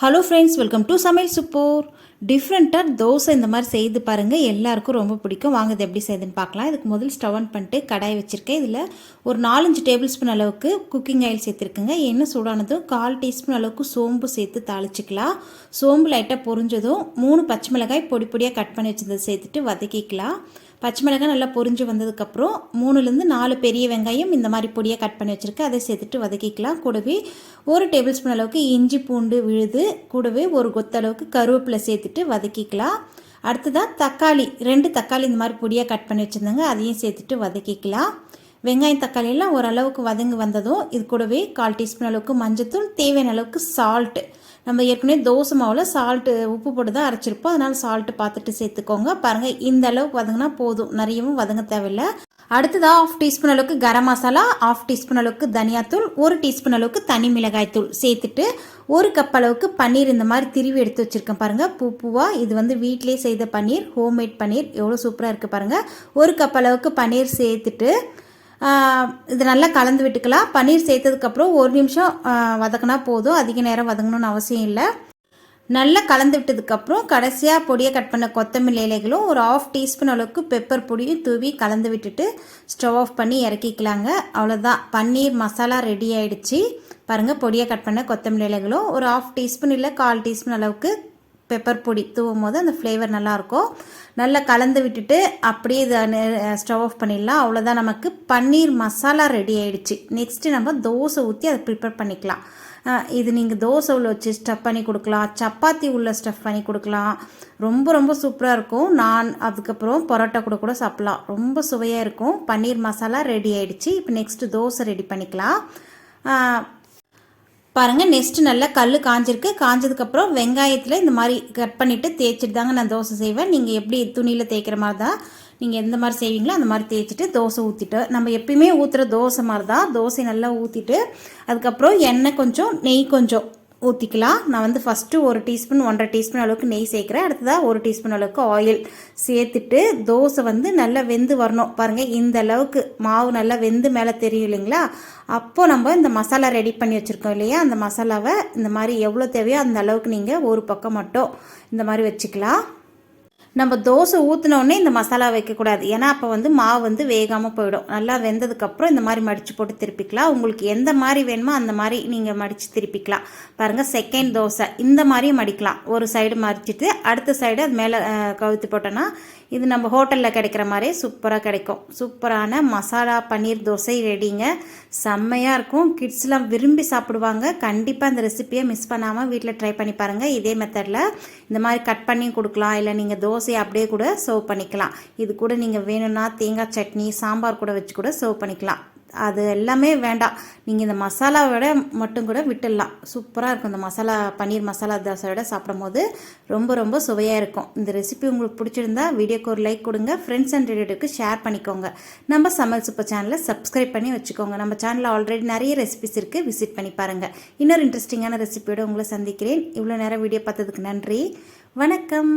Hello friends, welcome to சமையல் super. டிஃப்ரெண்ட்டாக தோசை இந்த மாதிரி செய்து பாருங்கள், எல்லாருக்கும் ரொம்ப பிடிக்கும். வாங்க இது எப்படி செய்யுதுன்னு பார்க்கலாம். இதுக்கு முதல் ஸ்டவ் ஆன் பண்ணிட்டு கடாய் வச்சுருக்கேன். இதில் ஒரு 4-5 டேபிள் ஸ்பூன் அளவுக்கு குக்கிங் ஆயில் சேர்த்துருக்குங்க. எண்ணெய் சூடானதும் 1/4 டீஸ்பூன் அளவுக்கு சோம்பு சேர்த்து தாளிச்சிக்கலாம். சோம்பு லைட்டாக பொரிஞ்சதும் 3 பச்சை மிளகாய் பொடி பொடியாக கட் பண்ணி வச்சதை சேர்த்துட்டு வதக்கிக்கலாம். பச்சை மிளகாய் நல்லா பொரிஞ்சு வந்ததுக்கப்புறம் 3-4 பெரிய வெங்காயம் இந்த மாதிரி பொடியாக கட் பண்ணி வச்சுருக்கேன், அதை சேர்த்துட்டு வதக்கிக்கலாம். கூடவே 1 டேபிள் ஸ்பூன் அளவுக்கு இஞ்சி பூண்டு விழுது, கூடவே ஒரு கொத்தளவுக்கு கருவேப்பிலை சேர்த்துட்டு வதக்கிக்கலாம். அடுத்ததாக தக்காளி 2 தக்காளி இந்த மாதிரி பொடியாக கட் பண்ணி வச்சுருந்தாங்க, அதையும் சேர்த்துட்டு வதக்கிக்கலாம். வெங்காயம் தக்காளியெல்லாம் ஓரளவுக்கு வதங்கி வந்ததும் இது கூடவே 1/4 டீஸ்பூன் அளவுக்கு மஞ்சத்தூள், தேவையான அளவுக்கு சால்ட்டு. நம்ம ஏற்கனவே தோசை மாவில் சால்ட்டு உப்பு போட்டு தான் அரைச்சிருப்போம், அதனால் சால்ட்டு பார்த்துட்டு சேர்த்துக்கோங்க. பாருங்கள், இந்த அளவுக்கு வதங்கினா போதும், நிறையவும் வதங்க தேவையில்லை. அடுத்ததாக 1/2 டீஸ்பூன் அளவுக்கு கரம் மசாலா, 1/2 டீஸ்பூன் அளவுக்கு தனியாத்தூள், 1 டீஸ்பூன் அளவுக்கு தனி மிளகாய் தூள் சேர்த்துட்டு 1 கப் அளவுக்கு பன்னீர் இந்த மாதிரி திருவி எடுத்து வச்சுருக்கேன். பாருங்கள், பூவாக இது வந்து வீட்டிலே செய்த பன்னீர், ஹோம்மேட் பன்னீர், எவ்வளோ சூப்பராக இருக்குது பாருங்கள். 1 கப் அளவுக்கு பன்னீர் சேர்த்துட்டு இது நல்லா கலந்து விட்டுக்கலாம். பன்னீர் சேர்த்ததுக்கப்புறம் 1 நிமிஷம் வதக்கினா போதும், அதிக நேரம் வதங்கணும்னு அவசியம் இல்லை. நல்லா கலந்து விட்டதுக்கப்புறம் கடைசியாக பொடியை கட் பண்ண கொத்தமல்லி இலைகளும் 1/2 டீஸ்பூன் அளவுக்கு பெப்பர் பொடியும் தூவி கலந்து விட்டுட்டு ஸ்டவ் ஆஃப் பண்ணி இறக்கிக்கலாங்க. அவ்வளோதான், பன்னீர் மசாலா ரெடி ஆகிடுச்சு. பாருங்கள், பொடியை கட் பண்ண கொத்தமல்லி இலைகளும் 1/2 டீஸ்பூன் இல்லை 1/4 டீஸ்பூன் அளவுக்கு பெப்பர் பொடி தூவும் போது அந்த ஃப்ளேவர் நல்லாயிருக்கும். நல்லா கலந்து விட்டுட்டு அப்படியே இதை ஸ்டவ் ஆஃப் பண்ணிடலாம். அவ்வளோதான், நமக்கு பன்னீர் மசாலா ரெடி ஆகிடுச்சு. நெக்ஸ்ட்டு நம்ம தோசை ஊற்றி அதை ப்ரிப்பேர் பண்ணிக்கலாம். இது நீங்கள் தோசை உள்ள வச்சு ஸ்டஃப் பண்ணி கொடுக்கலாம், சப்பாத்தி உள்ள ஸ்டஃப் பண்ணி கொடுக்கலாம், ரொம்ப ரொம்ப சூப்பராக இருக்கும். நான் அதுக்கப்புறம் பரோட்டா கூட சாப்பிட்லாம், ரொம்ப சுவையாக இருக்கும். பன்னீர் மசாலா ரெடி ஆகிடுச்சு. இப்போ நெக்ஸ்ட்டு தோசை ரெடி பண்ணிக்கலாம். பாருங்கள், நெக்ஸ்ட்டு நல்லா கல் காஞ்சிருக்கு. காஞ்சதுக்கப்புறம் வெங்காயத்தில் இந்த மாதிரி கட் பண்ணிவிட்டு தேய்ச்சிட்டு தாங்க நான் தோசை செய்வேன். நீங்கள் எப்படி துணியில் தேய்க்கிற மாதிரி தான் நீங்கள் எந்த மாதிரி செய்வீங்களோ அந்த மாதிரி தேய்ச்சிட்டு தோசை ஊற்றிட்டு, நம்ம எப்பயுமே ஊற்றுற தோசை மாதிரி தான் தோசை நல்லா ஊற்றிட்டு அதுக்கப்புறம் எண்ணெய் கொஞ்சம் நெய் கொஞ்சம் ஊற்றிக்கலாம். நான் வந்து ஃபஸ்ட்டு 1 டீஸ்பூன் 1/2 டீஸ்பூன் அளவுக்கு நெய் சேர்க்குறேன். அடுத்ததாக 1 டீஸ்பூன் அளவுக்கு ஆயில் சேர்த்துட்டு தோசை வந்து நல்லா வெந்து வரணும். பாருங்கள், இந்த அளவுக்கு மாவு நல்லா வெந்து மேலே தெரியும் இல்லைங்களா? அப்போது நம்ம இந்த மசாலா ரெடி பண்ணி வச்சுருக்கோம் இல்லையா, அந்த மசாலாவை இந்த மாதிரி எவ்வளோ தேவையோ அந்த அளவுக்கு நீங்கள் ஒரு பக்கம் மட்டும் இந்த மாதிரி வச்சுக்கலாம். நம்ம தோசை ஊற்றினோடனே இந்த மசாலா வைக்கக்கூடாது, ஏன்னா அப்போ வந்து மாவு வந்து வேகாமல் போயிடும். நல்லா வெந்ததுக்கப்புறம் இந்த மாதிரி மடித்து போட்டு திருப்பிக்கலாம். உங்களுக்கு எந்த மாதிரி வேணுமோ அந்த மாதிரி நீங்கள் மடித்து திருப்பிக்கலாம். பாருங்கள், செகண்ட் தோசை இந்த மாதிரியும் மடிக்கலாம். ஒரு சைடு மடிச்சிட்டு அடுத்த சைடு அது மேலே கவுத்து போட்டோன்னா இது நம்ம ஹோட்டலில் கிடைக்கிற மாதிரியே சூப்பராக கிடைக்கும். சூப்பரான மசாலா பன்னீர் தோசை ரெடிங்க. செம்மையாக இருக்கும், கிட்ஸ்லாம் விரும்பி சாப்பிடுவாங்க. கண்டிப்பாக இந்த ரெசிப்பியை மிஸ் பண்ணாமல் வீட்டில் ட்ரை பண்ணி பாருங்கள். இதே மெத்தடில் இந்த மாதிரி கட் பண்ணி கொடுக்கலாம், இல்லை நீங்கள் தோசையை அப்படியே கூட சர்வ் பண்ணிக்கலாம். இது கூட நீங்கள் வேணும்னா தேங்காய் சட்னி சாம்பார் கூட வச்சு கூட சர்வ் பண்ணிக்கலாம். அது எல்லாமே வேண்டாம், நீங்கள் இந்த மசாலாவோட மட்டும் கூட விட்டுடலாம். சூப்பராக இருக்கும். இந்த மசாலா பன்னீர் மசாலா தோசையோட சாப்பிடும் போது ரொம்ப ரொம்ப சுவையாக இருக்கும். இந்த ரெசிபி உங்களுக்கு பிடிச்சிருந்தா வீடியோக்கு ஒரு லைக் கொடுங்க, ஃப்ரெண்ட்ஸ் அண்ட் ரிலேட்டிவ்க்கு ஷேர் பண்ணிக்கோங்க. நம்ம சமையல் சூப்பர் சேனலை சப்ஸ்கிரைப் பண்ணி வச்சுக்கோங்க. நம்ம சேனலில் ஆல்ரெடி நிறைய ரெசிபிஸ் இருக்குது, விசிட் பண்ணி பாருங்கள். இன்னொரு இன்ட்ரெஸ்டிங்கான ரெசிபியோடு உங்களை சந்திக்கிறேன். இவ்வளோ நேரம் வீடியோ பார்த்ததுக்கு நன்றி, வணக்கம்.